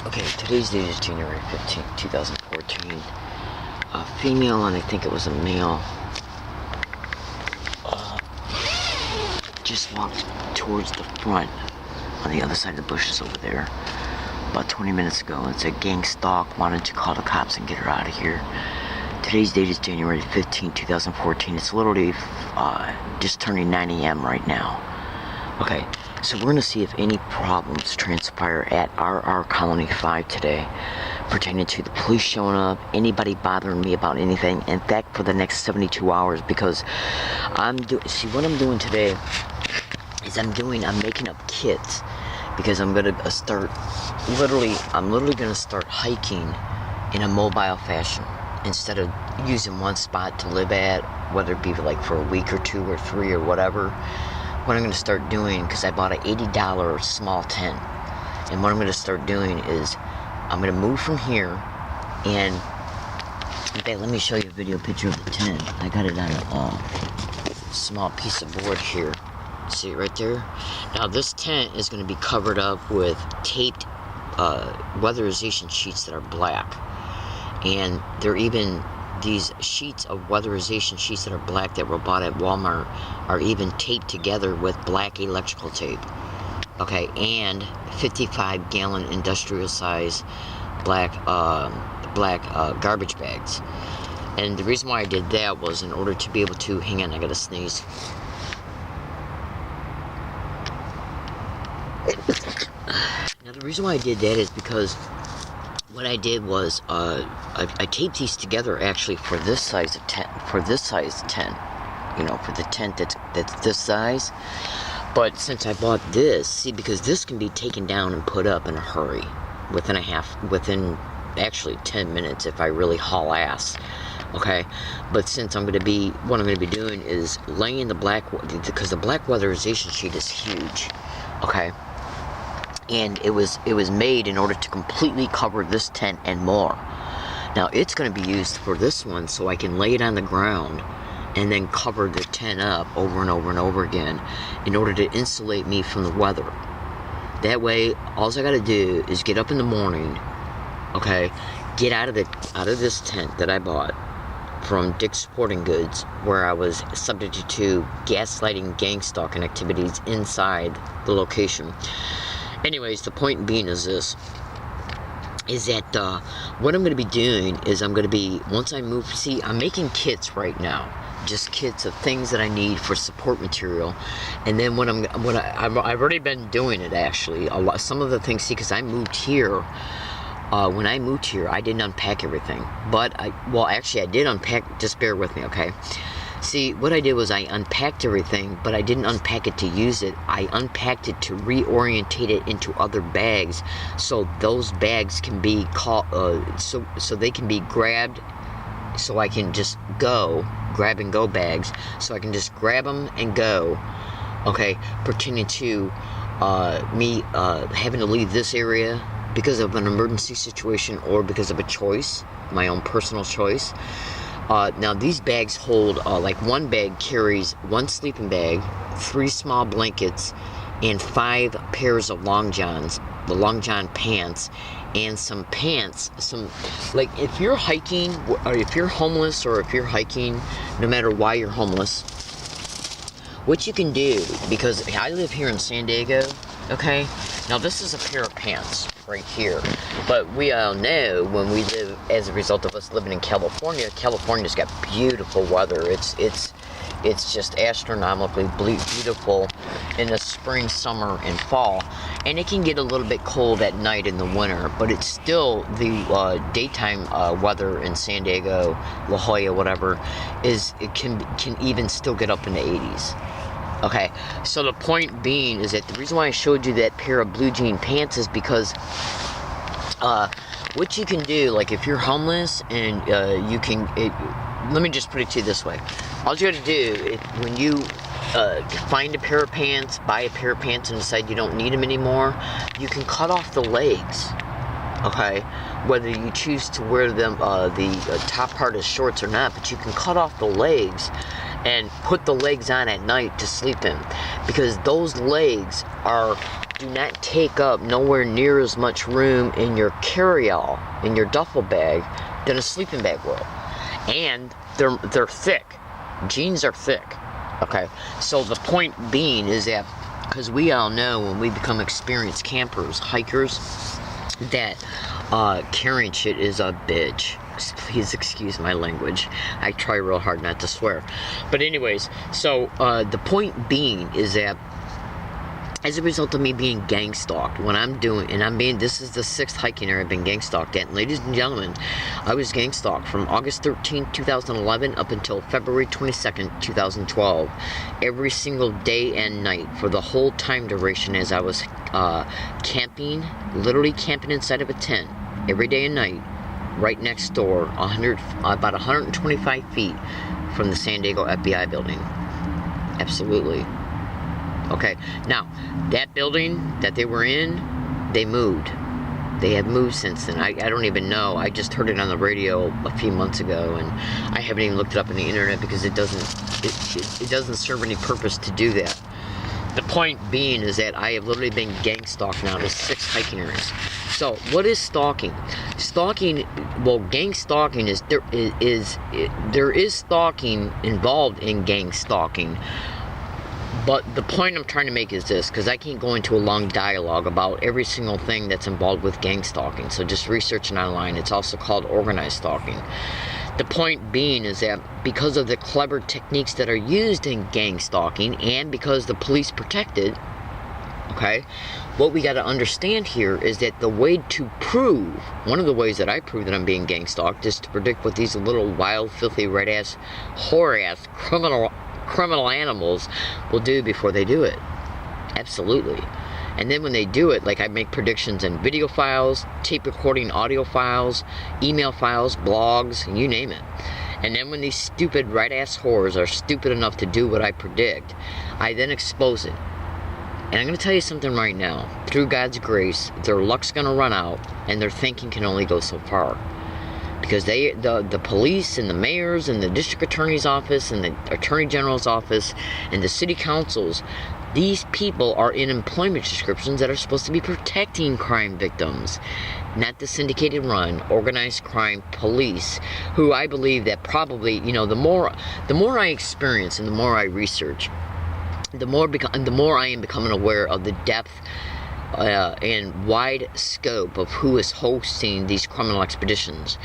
Okay, today's date is January 15th, 2014. A female, and I think it was a male, just walked towards the front on the other side of the bushes over there about 20 minutes ago and said gang stalk, wanted to call the cops and get her out of here. Today's date is January 15th, 2014. It's literally just turning 9 a.m. right now. Okay, so we're going to see if any problems transpire at RR Colony 5 today pertaining to the police showing up, anybody bothering me about anything, in fact, for the next 72 hours, because what I'm doing today is I'm making up kits, because I'm going to start, I'm literally going to start hiking in a mobile fashion, instead of using one spot to live at, whether it be like for a week or two or three or whatever. What I'm going to start doing, because I bought an $80 small tent, and what I'm going to start doing is I'm going to move from here, and in fact, let me show you a video picture of the tent. I got it on a small piece of board here. See it right there? Now this tent is going to be covered up with taped weatherization sheets that are black, and they're even these sheets of weatherization sheets that are black that were bought at Walmart are even taped together with black electrical tape. Okay, and 55-gallon industrial size black garbage bags. And the reason why I did that was in order to be able to, hang on, I gotta sneeze. Now the reason why I did that is because what I did was I taped these together actually for this size of tent, for the tent that's this size. But since I bought this, see, because this can be taken down and put up in a hurry within actually 10 minutes if I really haul ass. Okay, but since what I'm going to be doing is laying the black, because the black weatherization sheet is huge. Okay. And it was made in order to completely cover this tent and more. Now it's going to be used for this one, so I can lay it on the ground and then cover the tent up over and over and over again in order to insulate me from the weather. That way, all I got to do is get up in the morning, okay, get out of this tent that I bought from Dick's Sporting Goods, where I was subject to gaslighting, gang stalking activities inside the location. Anyways, the point being is this, is that what I'm going to be doing is once I move, see, I'm making kits right now, just kits of things that I need for support material, and then I've already been doing it actually, some of the things, see, because I moved here, when I moved here, I didn't unpack everything, actually I did unpack, just bear with me, okay? See, what I did was I unpacked everything, but I didn't unpack it to use it. I unpacked it to reorientate it into other bags, so those bags can be so they can be grabbed, so I can just grab and go bags, so I can just grab them and go, okay, pertaining to me having to leave this area because of an emergency situation or because of a choice, my own personal choice. Now these bags hold, like one bag carries one sleeping bag, 3 small blankets, and 5 pairs of long johns, the long john pants, and some pants, like if you're hiking, or if you're homeless, or if you're hiking, no matter why you're homeless, what you can do, because I live here in San Diego, okay, now this is a pair of pants right here, but we all know when we live, as a result of us living in California's got beautiful weather. It's just astronomically beautiful in the spring, summer, and fall, and it can get a little bit cold at night in the winter, but it's still the daytime weather in San Diego, La Jolla, whatever, it can even still get up in the 80s. Okay, so the point being is that the reason why I showed you that pair of blue jean pants is because what you can do, like if you're homeless and let me just put it to you this way. All you gotta do, when you find a pair of pants, buy a pair of pants and decide you don't need them anymore, you can cut off the legs, okay? Whether you choose to wear them, the top part as shorts or not, but you can cut off the legs and put the legs on at night to sleep in, because those legs are do not take up nowhere near as much room in your carry-all, in your duffel bag, than a sleeping bag will. And they're thick. Jeans are thick. Okay, so the point being is that, because we all know when we become experienced campers, hikers, that carrying shit is a bitch. Please excuse my language. I try real hard not to swear. But anyways, so the point being is that as a result of me being gang stalked, when I'm doing, and this is the 6th hiking area I've been gang stalked at. And ladies and gentlemen, I was gang stalked from August 13th, 2011 up until February 22nd, 2012. Every single day and night for the whole time duration as I was camping, literally camping inside of a tent every day and night, right next door, about 125 feet from the San Diego FBI building. Absolutely. Okay, now, that building that they were in, they moved. They have moved since then. I don't even know. I just heard it on the radio a few months ago, and I haven't even looked it up on the internet because it doesn't serve any purpose to do that. The point being is that I have literally been gang stalked now to 6 hiking areas. So, what is stalking? Stalking, well, gang stalking is there is stalking involved in gang stalking. But the point I'm trying to make is this, because I can't go into a long dialogue about every single thing that's involved with gang stalking. So just research it online. It's also called organized stalking. The point being is that because of the clever techniques that are used in gang stalking, and because the police protect it, okay, what we got to understand here is that the way to prove, one of the ways that I prove that I'm being gang stalked is to predict what these little wild, filthy, red-ass, whore-ass, criminal animals will do before they do it. Absolutely. And then when they do it, like I make predictions in video files, tape recording audio files, email files, blogs, you name it. And then when these stupid right-ass whores are stupid enough to do what I predict, I then expose it. And I'm going to tell you something right now. Through God's grace, their luck's going to run out, and their thinking can only go so far. Because the police and the mayors and the district attorney's office and the attorney general's office and the city councils, these people are in employment descriptions that are supposed to be protecting crime victims, not the syndicated run, organized crime police, who I believe that probably, the more I experience and the more I research, the more I am becoming aware of the depth and wide scope of who is hosting these criminal expeditions.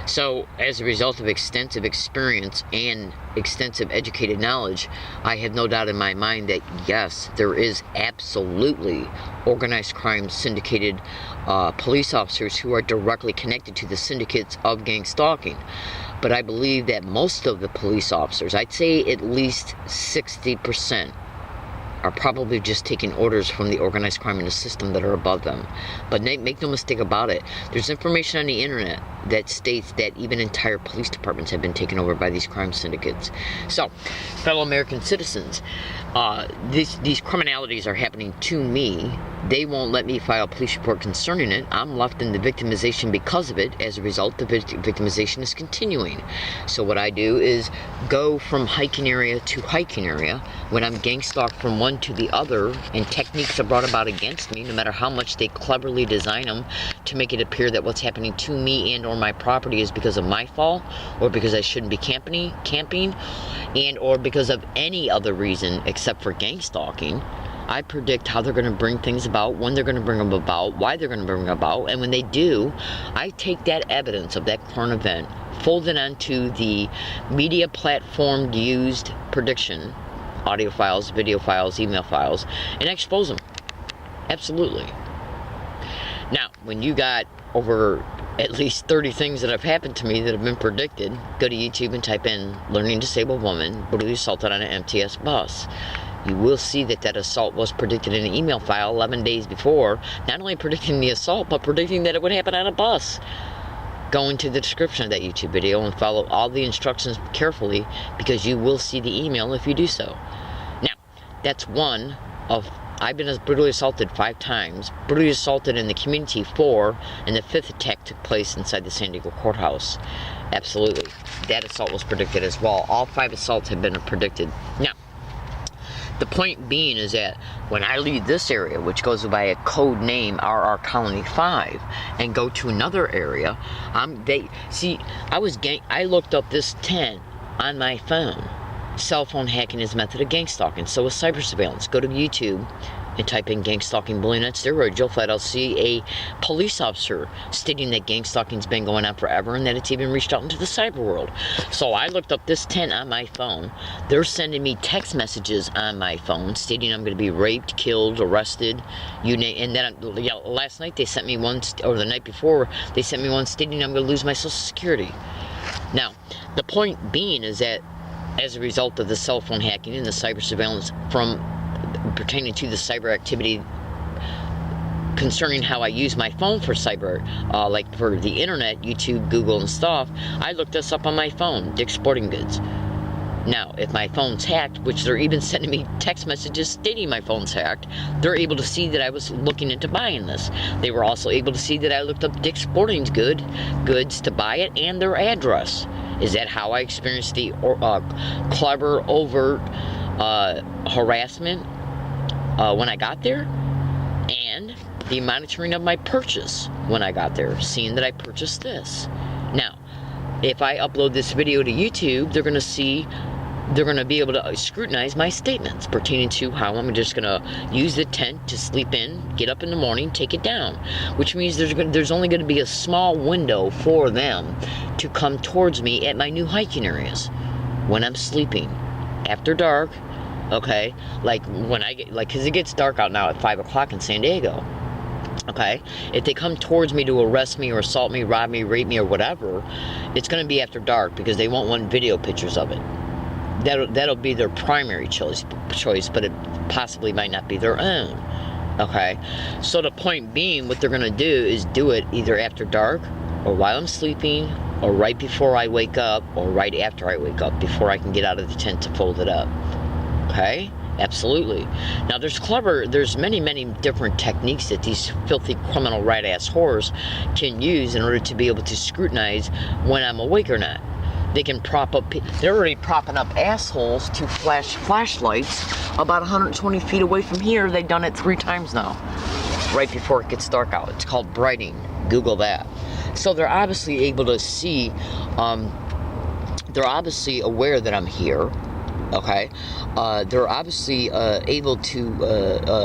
So, as a result of extensive experience and extensive educated knowledge, I have no doubt in my mind that yes, there is absolutely organized crime syndicated police officers who are directly connected to the syndicates of gang stalking. But I believe that most of the police officers, I'd say at least 60%, are probably just taking orders from the organized crime in the system that are above them. But make no mistake about it, there's information on the internet that states that even entire police departments have been taken over by these crime syndicates. So, fellow American citizens, these criminalities are happening to me. They won't let me file a police report concerning it. I'm left in the victimization because of it. As a result, the victimization is continuing. So what I do is go from hiking area to hiking area. When I'm gang stalked from one to the other, and techniques are brought about against me, no matter how much they cleverly design them to make it appear that what's happening to me and or my property is because of my fault, or because I shouldn't be camping, and or because of any other reason except for gang stalking. I predict how they're going to bring things about, when they're going to bring them about, why they're going to bring them about, and when they do, I take that evidence of that current event, fold it onto the media platform used prediction, audio files, video files, email files, and expose them. Absolutely. Now, when you got over at least 30 things that have happened to me that have been predicted, go to YouTube and type in learning disabled woman brutally assaulted on an MTS bus. You will see that assault was predicted in an email file 11 days before, not only predicting the assault, but predicting that it would happen on a bus. Go into the description of that YouTube video and follow all the instructions carefully, because you will see the email if you do so. Now, that's one of, I've been brutally assaulted 5 times, brutally assaulted in the community 4, and the 5th attack took place inside the San Diego courthouse. Absolutely. That assault was predicted as well. All 5 assaults have been predicted. Now, the point being is that when I leave this area, which goes by a code name RR Colony 5, and go to another area, I looked up this tent on my phone. Cell phone hacking is a method of gang stalking. So is cyber surveillance. Go to YouTube and type in gang stalking bullying on steroids. You'll flat out see a police officer stating that gang stalking's been going on forever and that it's even reached out into the cyber world. So I looked up this tent on my phone. They're sending me text messages on my phone stating I'm going to be raped, killed, arrested, you name. And then last night they sent me one, or the night before they sent me one stating I'm going to lose my Social Security. Now, the point being is that as a result of the cell phone hacking and the cyber surveillance from pertaining to the cyber activity concerning how I use my phone for cyber, like for the internet, YouTube, Google, and stuff, I looked this up on my phone, Dick's Sporting Goods. Now, if my phone's hacked, which they're even sending me text messages stating my phone's hacked, they're able to see that I was looking into buying this. They were also able to see that I looked up Dick's Sporting Goods to buy it and their address. Is that how I experienced the clever, overt harassment when I got there? And the monitoring of my purchase when I got there, seeing that I purchased this. Now, if I upload this video to YouTube, they're going to be able to scrutinize my statements pertaining to how I'm just going to use the tent to sleep in, get up in the morning, take it down. Which means there's only going to be a small window for them to come towards me at my new hiking areas when I'm sleeping. After dark, okay? Like when I get, because it gets dark out now at 5 o'clock in San Diego. Okay, if they come towards me to arrest me or assault me, rob me, rape me, or whatever, it's going to be after dark because they won't want video pictures of it. That'll be their primary choice, but it possibly might not be their own. Okay, so the point being, what they're going to do is do it either after dark, or while I'm sleeping, or right before I wake up, or right after I wake up, before I can get out of the tent to fold it up. Okay? Absolutely. Now, there's many different techniques that these filthy criminal rat-ass whores can use in order to be able to scrutinize when I'm awake or not. They can they're already propping up assholes to flash flashlights about 120 feet away from here. They've done it 3 times now, right before it gets dark out. It's called brighting. Google that. So they're obviously able to see, they're obviously aware that I'm here. Okay, they're obviously able to,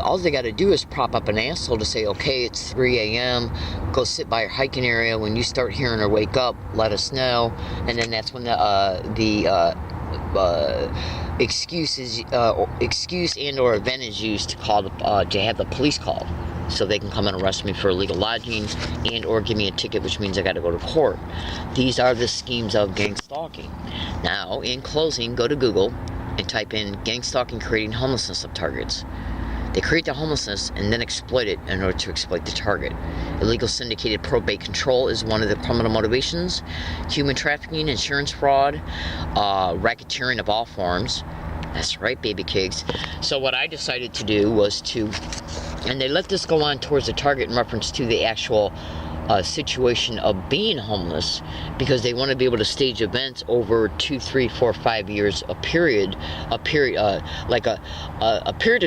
all they got to do is prop up an asshole to say, okay, it's 3 a.m., go sit by your hiking area. When you start hearing her wake up, let us know. And then that's when the excuse and or event is used to call to have the police called, so they can come and arrest me for illegal lodging and or give me a ticket, which means I got to go to court. These are the schemes of gang stalking. Now, in closing, go to Google and type in gang stalking creating homelessness of targets. They create the homelessness and then exploit it in order to exploit the target. Illegal syndicated probate control is one of the criminal motivations. Human trafficking, insurance fraud, racketeering of all forms. That's right, baby cakes. So what I decided to do was and they let this go on towards the target in reference to the actual situation of being homeless, because they want to be able to stage events over 2, 3, 4, 5 years, a period of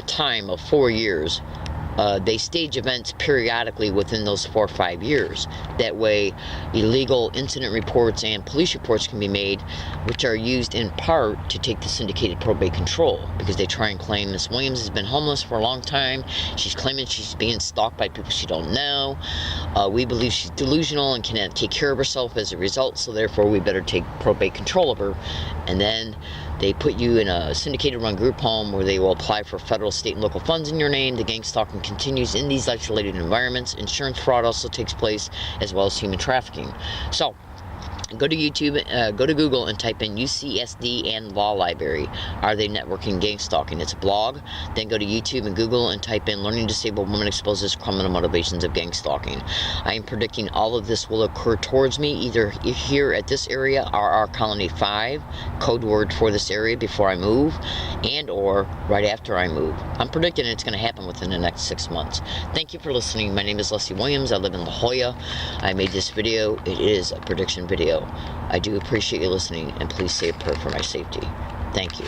time of 4 years. They stage events periodically within those 4 or 5 years. That way, illegal incident reports and police reports can be made, which are used in part to take the syndicated probate control, because they try and claim Miss Williams has been homeless for a long time. She's claiming she's being stalked by people she don't know. We believe she's delusional and cannot take care of herself as a result, so therefore we better take probate control of her. And then they put you in a syndicated run group home where they will apply for federal, state, and local funds in your name. The gang stalking continues in these isolated environments. Insurance fraud also takes place, as well as human trafficking. So, go to YouTube, go to Google and type in UCSD and Law Library. Are they networking gang stalking? It's a blog. Then go to YouTube and Google and type in Learning Disabled Woman Exposes Criminal Motivations of Gang Stalking. I am predicting all of this will occur towards me, either here at this area, RR Colony 5, code word for this area before I move, and or right after I move. I'm predicting it's going to happen within the next 6 months. Thank you for listening. My name is Leslie Williams. I live in La Jolla. I made this video. It is a prediction video. I do appreciate you listening, and please say a prayer for my safety. Thank you.